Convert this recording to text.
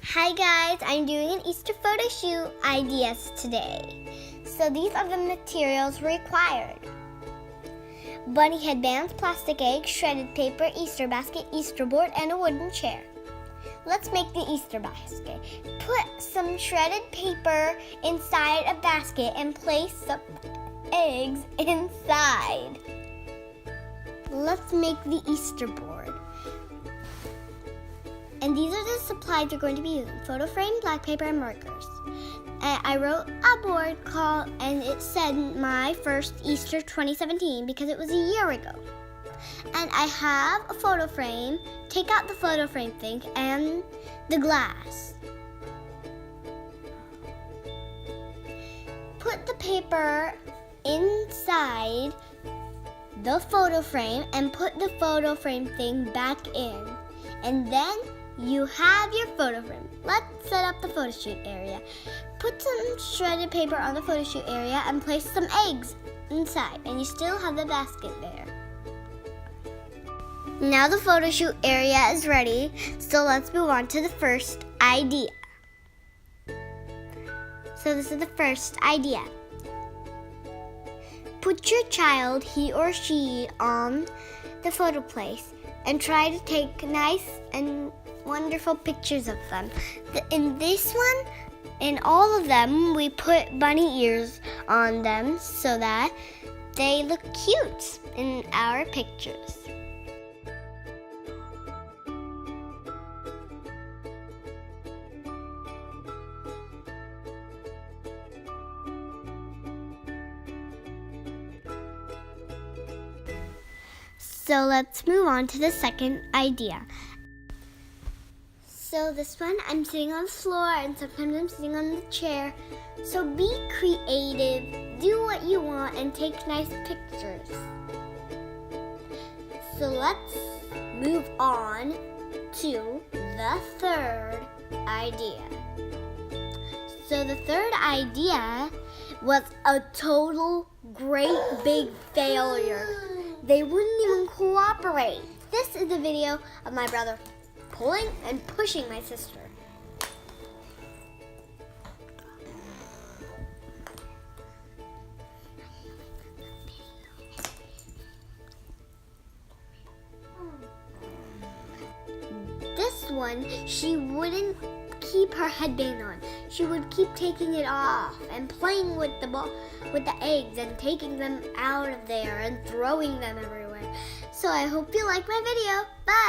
Hi guys, I'm doing an Easter Photoshoot ideas today. So these are the materials required. Bunny headbands, plastic eggs, shredded paper, Easter basket, Easter board, and a wooden chair. Let's make the Easter basket. Put some shredded paper inside a basket and place some eggs inside. Let's make the Easter board. And these are the supplies we're going to be using: photo frame, black paper, and markers. And I wrote a board called, and it said my first Easter 2017 because it was a year ago. And I have a photo frame. Take out the photo frame thing and the glass. Put the paper inside the photo frame and put the photo frame thing back in. And then you have your photo frame. Let's set up the photo shoot area. Put some shredded paper on the photo shoot area and place some eggs inside, and you still have the basket there. Now the photo shoot area is ready, so let's move on to the first idea. So this is the first idea. Put your child, he or she, on the photo place and try to take nice and wonderful pictures of them. In this one, in all of them, we put bunny ears on them so that they look cute in our pictures. So let's move on to the second idea. So this one, I'm sitting on the floor and sometimes I'm sitting on the chair. So be creative, do what you want, and take nice pictures. So let's move on to the third idea. So the third idea was a total great big failure. They wouldn't even cooperate. This is a video of my brother pulling and pushing my sister. This one, she wouldn't keep her headband on. She would keep taking it off and playing with the eggs and taking them out of there and throwing them everywhere. So I hope you like my video. Bye!